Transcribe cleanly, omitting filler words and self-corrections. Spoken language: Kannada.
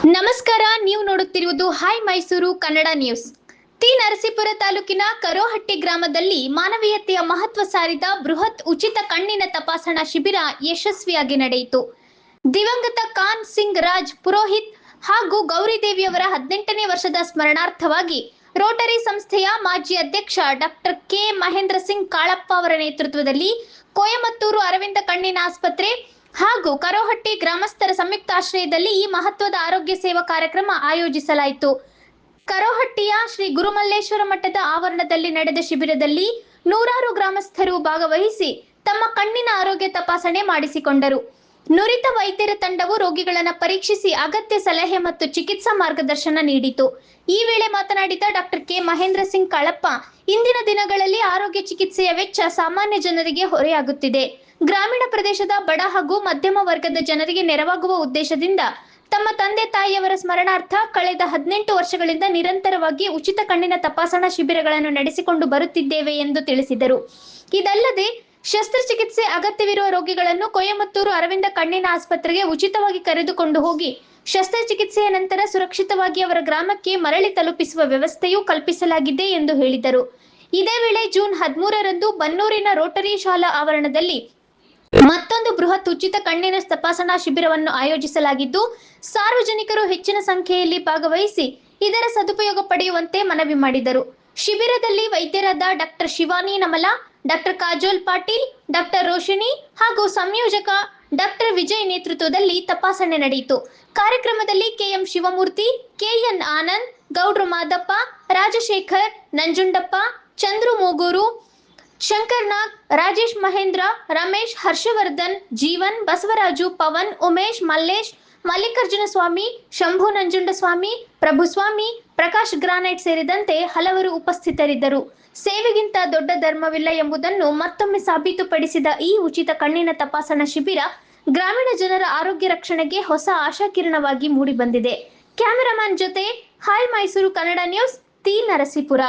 ನಮಸ್ಕಾರ, ನೀವು ನೋಡುತ್ತಿರುವುದು ಹಾಯ್ ಮೈಸೂರು ಕನ್ನಡ ನ್ಯೂಸ್. ತಿ ನರಸೀಪುರ ತಾಲೂಕಿನ ಕರೋಹಟ್ಟಿ ಗ್ರಾಮದಲ್ಲಿ ಮಾನವೀಯತೆಯ ಮಹತ್ವ ಸಾರಿದ ಬೃಹತ್ ಉಚಿತ ಕಣ್ಣಿನ ತಪಾಸಣಾ ಶಿಬಿರ ಯಶಸ್ವಿಯಾಗಿ ನಡೆಯಿತು. ದಿವಂಗತ ಖಾನ್ ಸಿಂಗ್ ರಾಜ್ ಪುರೋಹಿತ್ ಹಾಗೂ ಗೌರಿದೇವಿಯವರ 18ನೇ ವರ್ಷದ ಸ್ಮರಣಾರ್ಥವಾಗಿ ರೋಟರಿ ಸಂಸ್ಥೆಯ ಮಾಜಿ ಅಧ್ಯಕ್ಷ ಡಾಕ್ಟರ್ ಕೆ ಮಹೇಂದ್ರ ಸಿಂಗ್ ಕಾಳಪ್ಪ ಅವರ ನೇತೃತ್ವದಲ್ಲಿ ಕೊಯಮತ್ತೂರು ಅರವಿಂದ ಕಣ್ಣಿನ ಆಸ್ಪತ್ರೆ ಹಾಗೂ ಕರೋಹಟ್ಟಿ ಗ್ರಾಮಸ್ಥರ ಸಂಯುಕ್ತಾಶ್ರಯದಲ್ಲಿ ಈ ಮಹತ್ವದ ಆರೋಗ್ಯ ಸೇವಾ ಕಾರ್ಯಕ್ರಮ ಆಯೋಜಿಸಲಾಯಿತು. ಕರೋಹಟ್ಟಿಯ ಶ್ರೀ ಗುರುಮಲ್ಲೇಶ್ವರ ಮಠದ ಆವರಣದಲ್ಲಿ ನಡೆದ ಶಿಬಿರದಲ್ಲಿ ನೂರಾರು ಗ್ರಾಮಸ್ಥರು ಭಾಗವಹಿಸಿ ತಮ್ಮ ಕಣ್ಣಿನ ಆರೋಗ್ಯ ತಪಾಸಣೆ ಮಾಡಿಸಿಕೊಂಡರು. ನುರಿತ ವೈದ್ಯರ ತಂಡವು ರೋಗಿಗಳನ್ನು ಪರೀಕ್ಷಿಸಿ ಅಗತ್ಯ ಸಲಹೆ ಮತ್ತು ಚಿಕಿತ್ಸಾ ಮಾರ್ಗದರ್ಶನ ನೀಡಿತು. ಈ ವೇಳೆ ಮಾತನಾಡಿದ ಡಾಕ್ಟರ್ ಕೆ ಮಹೇಂದ್ರ ಸಿಂಗ್ ಕಾಳಪ್ಪ, ಇಂದಿನ ದಿನಗಳಲ್ಲಿ ಆರೋಗ್ಯ ಚಿಕಿತ್ಸೆಯ ವೆಚ್ಚ ಸಾಮಾನ್ಯ ಜನರಿಗೆ ಹೊರೆಯಾಗುತ್ತಿದೆ. ಗ್ರಾಮೀಣ ಪ್ರದೇಶದ ಬಡ ಹಾಗೂ ಮಧ್ಯಮ ವರ್ಗದ ಜನರಿಗೆ ನೆರವಾಗುವ ಉದ್ದೇಶದಿಂದ ತಮ್ಮ ತಂದೆ ತಾಯಿಯವರ ಸ್ಮರಣಾರ್ಥ ಕಳೆದ 18 ವರ್ಷಗಳಿಂದ ನಿರಂತರವಾಗಿ ಉಚಿತ ಕಣ್ಣಿನ ತಪಾಸಣಾ ಶಿಬಿರಗಳನ್ನು ನಡೆಸಿಕೊಂಡು ಬರುತ್ತಿದ್ದೇವೆ ಎಂದು ತಿಳಿಸಿದರು. ಇದಲ್ಲದೆ ಶಸ್ತ್ರಚಿಕಿತ್ಸೆ ಅಗತ್ಯವಿರುವ ರೋಗಿಗಳನ್ನು ಕೊಯಮತ್ತೂರು ಅರವಿಂದ ಕಣ್ಣಿನ ಆಸ್ಪತ್ರೆಗೆ ಉಚಿತವಾಗಿ ಕರೆದುಕೊಂಡು ಹೋಗಿ ಶಸ್ತ್ರಚಿಕಿತ್ಸೆಯ ನಂತರ ಸುರಕ್ಷಿತವಾಗಿ ಅವರ ಗ್ರಾಮಕ್ಕೆ ಮರಳಿ ತಲುಪಿಸುವ ವ್ಯವಸ್ಥೆಯೂ ಕಲ್ಪಿಸಲಾಗಿದೆ ಎಂದು ಹೇಳಿದರು. ಇದೇ ವೇಳೆ ಜೂನ್ 13ರಂದು ಬನ್ನೂರಿನ ರೋಟರಿ ಶಾಲಾ ಆವರಣದಲ್ಲಿ ಮತ್ತೊಂದು ಬೃಹತ್ ಉಚಿತ ಕಣ್ಣಿನ ತಪಾಸಣಾ ಶಿಬಿರವನ್ನು ಆಯೋಜಿಸಲಾಗಿದ್ದು, ಸಾರ್ವಜನಿಕರು ಹೆಚ್ಚಿನ ಸಂಖ್ಯೆಯಲ್ಲಿ ಭಾಗವಹಿಸಿ ಇದರ ಸದುಪಯೋಗ ಪಡೆಯುವಂತೆ ಮನವಿ ಮಾಡಿದರು. ಶಿಬಿರದಲ್ಲಿ ವೈದ್ಯರಾದ doctor Shivani Namala, doctor Kajol Patil, doctor Roshini ಹಾಗೂ ಸಂಯೋಜಕ ಡಾಕ್ಟರ್ ವಿಜಯ್ ನೇತೃತ್ವದಲ್ಲಿ ತಪಾಸಣೆ ನಡೆಯಿತು. ಕಾರ್ಯಕ್ರಮದಲ್ಲಿ ಕೆಎಂ ಶಿವಮೂರ್ತಿ, ಕೆಎನ್ ಆನಂದ್, ಗೌಡ್ರು ಮಾದಪ್ಪ, ರಾಜಶೇಖರ್, ನಂಜುಂಡಪ್ಪ, ಚಂದ್ರು ಮೂಗೂರು, ಶಂಕರ್ ನಾಗ್, ರಾಜೇಶ್ ಮಹೇಂದ್ರ, ರಮೇಶ್, ಹರ್ಷವರ್ಧನ್, ಜೀವನ್, ಬಸವರಾಜು, ಪವನ್, ಉಮೇಶ್, ಮಲ್ಲೇಶ್, ಮಲ್ಲಿಕಾರ್ಜುನ ಸ್ವಾಮಿ, ಶಂಭು ನಂಜುಂಡಸ್ವಾಮಿ, ಪ್ರಭುಸ್ವಾಮಿ, ಪ್ರಕಾಶ್ ಗ್ರಾನೈಟ್ ಸೇರಿದಂತೆ ಹಲವರು ಉಪಸ್ಥಿತರಿದ್ದರು. ಸೇವೆಗಿಂತ ದೊಡ್ಡ ಧರ್ಮವಿಲ್ಲ ಎಂಬುದನ್ನು ಮತ್ತೊಮ್ಮೆ ಸಾಬೀತುಪಡಿಸಿದ ಈ ಉಚಿತ ಕಣ್ಣಿನ ತಪಾಸಣಾ ಶಿಬಿರ ಗ್ರಾಮೀಣ ಜನರ ಆರೋಗ್ಯ ರಕ್ಷಣೆಗೆ ಹೊಸ ಆಶಾಕಿರಣವಾಗಿ ಮೂಡಿಬಂದಿದೆ. ಕ್ಯಾಮೆರಾಮನ್ ಜೊತೆ ಹಾಯ್ ಮೈಸೂರು ಕನ್ನಡ ನ್ಯೂಸ್, ತಿ ನರಸೀಪುರ.